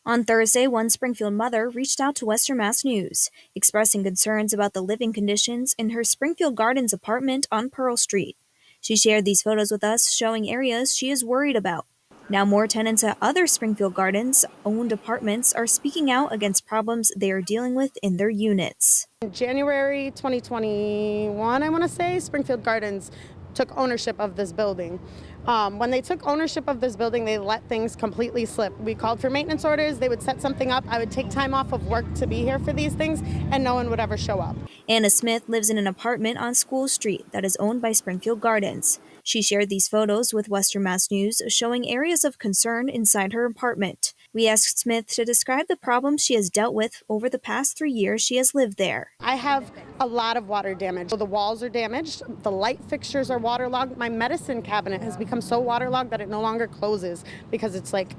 On Thursday, one Springfield mother reached out to Western Mass News, expressing concerns about the living conditions in her Springfield Gardens apartment on Pearl Street. She shared these photos with us, showing areas she is worried about. Now, more tenants at other Springfield Gardens owned apartments are speaking out against problems they are dealing with in their units. In January 2021, I want to say, Springfield Gardens took ownership of this building. When they took ownership of this building, they let things completely slip. We called for maintenance orders. They would set something up. I would take time off of work to be here for these things, and no one would ever show up. Anna Smith lives in an apartment on School Street that is owned by Springfield Gardens. She shared these photos with Western Mass News, showing areas of concern inside her apartment. We asked Smith to describe the problems she has dealt with over the past 3 years she has lived there. I have a lot of water damage. The walls are damaged. The light fixtures are waterlogged. My medicine cabinet has become so waterlogged that it no longer closes because it's like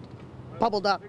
bubbled up.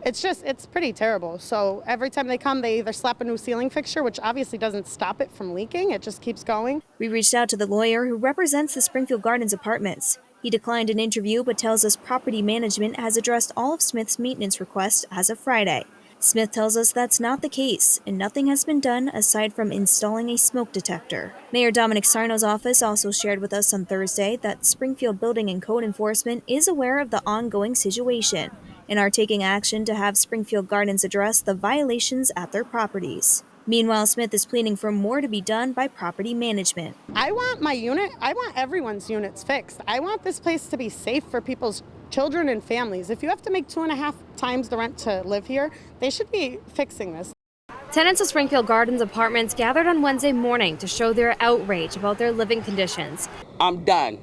It's pretty terrible. So every time they come, they either slap a new ceiling fixture, which obviously doesn't stop it from leaking. It just keeps going. We reached out to the lawyer who represents the Springfield Gardens apartments. He declined an interview but tells us property management has addressed all of Smith's maintenance requests as of Friday. Smith tells us that's not the case, and nothing has been done aside from installing a smoke detector. Mayor Dominic Sarno's office also shared with us on Thursday that Springfield Building and Code Enforcement is aware of the ongoing situation and are taking action to have Springfield Gardens address the violations at their properties. Meanwhile, Smith is pleading for more to be done by property management. I want everyone's units fixed. I want this place to be safe for people's children and families. If you have to make 2.5 times the rent to live here, they should be fixing this. Tenants of Springfield Gardens apartments gathered on Wednesday morning to show their outrage about their living conditions. I'm done.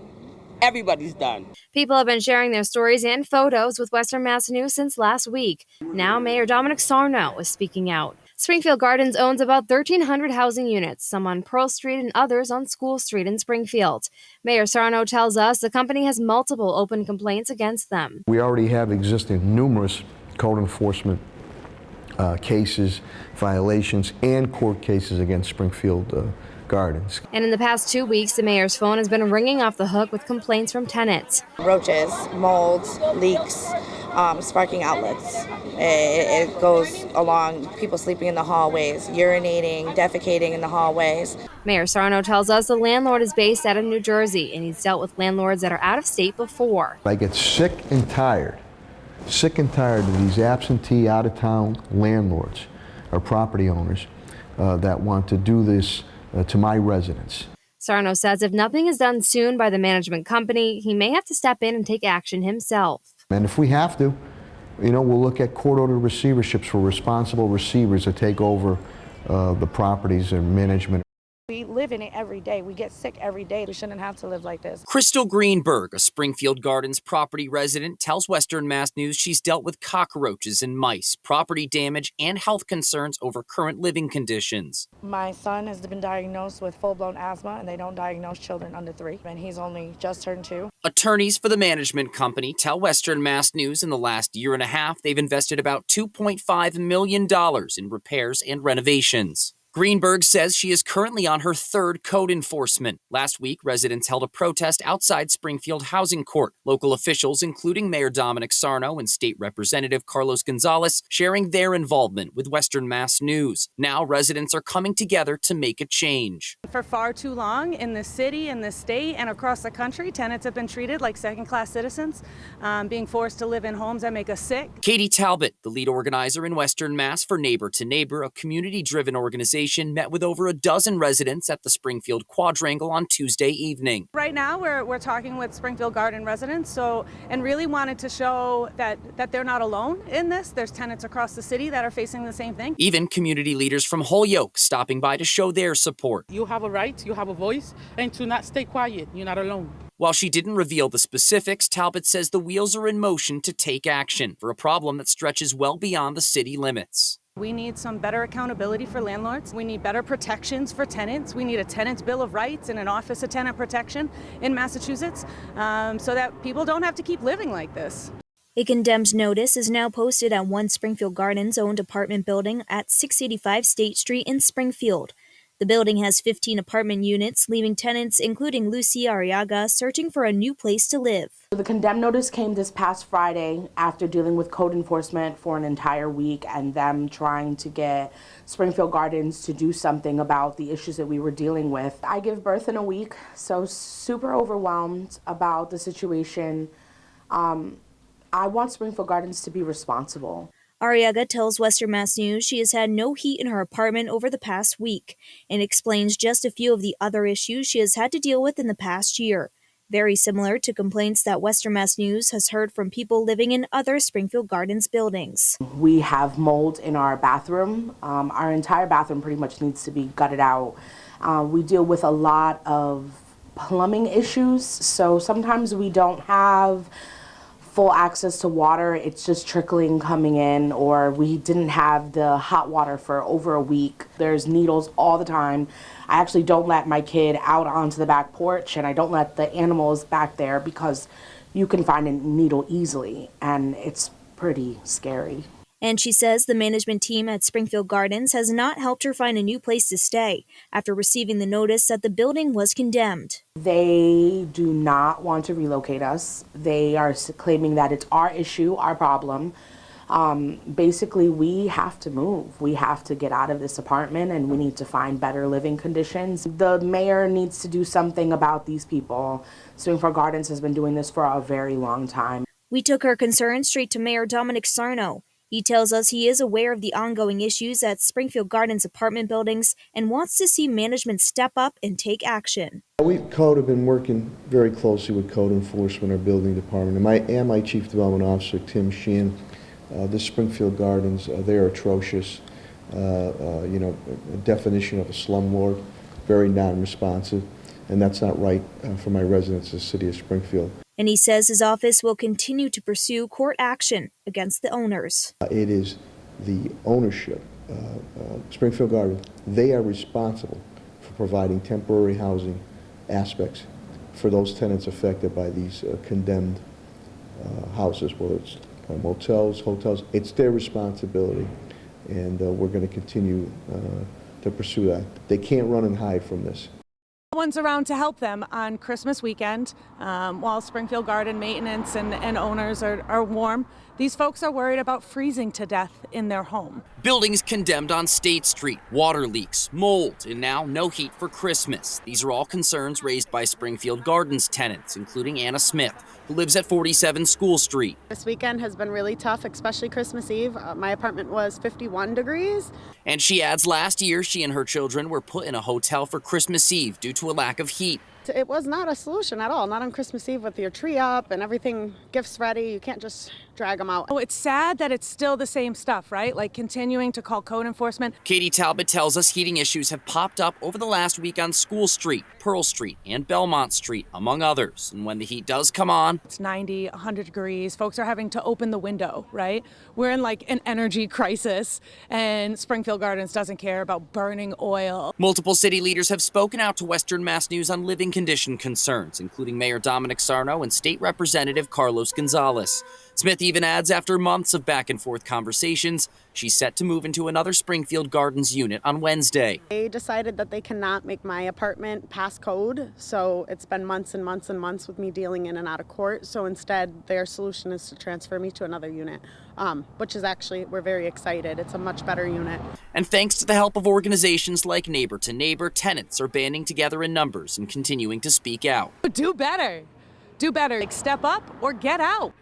Everybody's done. People have been sharing their stories and photos with Western Mass News since last week. Now Mayor Dominic Sarno is speaking out. Springfield Gardens owns about 1,300 housing units, some on Pearl Street and others on School Street in Springfield. Mayor Sarno tells us the company has multiple open complaints against them. We already have existing numerous code enforcement cases, violations, and court cases against Springfield Gardens. And in the past 2 weeks, the mayor's phone has been ringing off the hook with complaints from tenants. Roaches, molds, leaks, sparking outlets. It goes along people sleeping in the hallways, urinating, defecating in the hallways. Mayor Sarno tells us the landlord is based out of New Jersey, and he's dealt with landlords that are out of state before. I get sick and tired of these absentee, out-of-town landlords or property owners that want to do this to my residents. Sarno says if nothing is done soon by the management company, he may have to step in and take action himself. And if we have to, we'll look at court-ordered receiverships for responsible receivers to take over the properties and management. We live in it every day. We get sick every day. We shouldn't have to live like this. Crystal Greenberg, a Springfield Gardens property resident, tells Western Mass News she's dealt with cockroaches and mice, property damage, and health concerns over current living conditions. My son has been diagnosed with full-blown asthma, and they don't diagnose children under 3, and he's only just turned 2. Attorneys for the management company tell Western Mass News in the last year and a half they've invested about $2.5 million in repairs and renovations. Greenberg says she is currently on her 3rd code enforcement. Last week, residents held a protest outside Springfield Housing Court. Local officials, including Mayor Dominic Sarno and State Representative Carlos Gonzalez, sharing their involvement with Western Mass News. Now, residents are coming together to make a change. For far too long in the city, in the state, and across the country, tenants have been treated like second-class citizens, being forced to live in homes that make us sick. Katie Talbot, the lead organizer in Western Mass for Neighbor to Neighbor, a community-driven organization, met with over a dozen residents at the Springfield Quadrangle on Tuesday evening. Right now, we're talking with Springfield Garden residents, and really wanted to show that they're not alone in this. There's tenants across the city that are facing the same thing. Even community leaders from Holyoke stopping by to show their support. You have a right, you have a voice, and to not stay quiet. You're not alone. While she didn't reveal the specifics, Talbot says the wheels are in motion to take action for a problem that stretches well beyond the city limits. We need some better accountability for landlords. We need better protections for tenants. We need a tenant's bill of rights and an office of tenant protection in Massachusetts so that people don't have to keep living like this. A condemned notice is now posted at one Springfield Gardens owned apartment building at 685 State Street in Springfield. The building has 15 apartment units, leaving tenants, including Lucy Arriaga, searching for a new place to live. The condemn notice came this past Friday after dealing with code enforcement for an entire week and them trying to get Springfield Gardens to do something about the issues that we were dealing with. I give birth in a week, so super overwhelmed about the situation. I want Springfield Gardens to be responsible. Arriaga tells Western Mass News she has had no heat in her apartment over the past week and explains just a few of the other issues she has had to deal with in the past year, very similar to complaints that Western Mass News has heard from people living in other Springfield Gardens buildings. We have mold in our bathroom. Our entire bathroom pretty much needs to be gutted out. We deal with a lot of plumbing issues, so sometimes we don't have full access to water. It's just trickling coming in, or we didn't have the hot water for over a week. There's needles all the time. I actually don't let my kid out onto the back porch, and I don't let the animals back there because you can find a needle easily, and it's pretty scary. And she says the management team at Springfield Gardens has not helped her find a new place to stay after receiving the notice that the building was condemned. They do not want to relocate us. They are claiming that it's our issue, our problem. Basically, we have to move. We have to get out of this apartment and we need to find better living conditions. The mayor needs to do something about these people. Springfield Gardens has been doing this for a very long time. We took our concerns straight to Mayor Dominic Sarno. He tells us he is aware of the ongoing issues at Springfield Gardens apartment buildings and wants to see management step up and take action. We Code have been working very closely with code enforcement, our building department, and my Chief Development Officer, Tim Sheehan. The Springfield Gardens, they're atrocious. A definition of a slumlord, very non-responsive, and that's not right for my residents of the city of Springfield. And he says his office will continue to pursue court action against the owners. It is the ownership, Springfield Garden, they are responsible for providing temporary housing aspects for those tenants affected by these condemned houses, whether it's motels, hotels. It's their responsibility, and we're going to continue to pursue that. They can't run and hide from this. No one's around to help them on Christmas weekend while Springfield Garden maintenance and owners are warm. These folks are worried about freezing to death in their home. Buildings condemned on State Street, water leaks, mold, and now no heat for Christmas. These are all concerns raised by Springfield Gardens tenants, including Anna Smith, who lives at 47 School Street. This weekend has been really tough, especially Christmas Eve. My apartment was 51 degrees. And she adds last year she and her children were put in a hotel for Christmas Eve due to a lack of heat. It was not a solution at all, not on Christmas Eve with your tree up and everything, gifts ready. You can't just drag them out. Oh, it's sad that it's still the same stuff, right? Like continuing to call code enforcement. Katie Talbot tells us heating issues have popped up over the last week on School Street, Pearl Street, and Belmont Street, among others. And when the heat does come on, it's 90, 100 degrees. Folks are having to open the window, right? We're in like an energy crisis, and Springfield Gardens doesn't care about burning oil. Multiple city leaders have spoken out to Western Mass News on living condition concerns, including Mayor Dominic Sarno and State Representative Carlos Gonzalez. Smith even adds after months of back and forth conversations, she's set to move into another Springfield Gardens unit on Wednesday. They decided that they cannot make my apartment pass code, so it's been months and months and months with me dealing in and out of court. So instead, their solution is to transfer me to another unit, which is actually, we're very excited. It's a much better unit. And thanks to the help of organizations like Neighbor to Neighbor, tenants are banding together in numbers and continuing to speak out. Do better. Do better. Like step up or get out.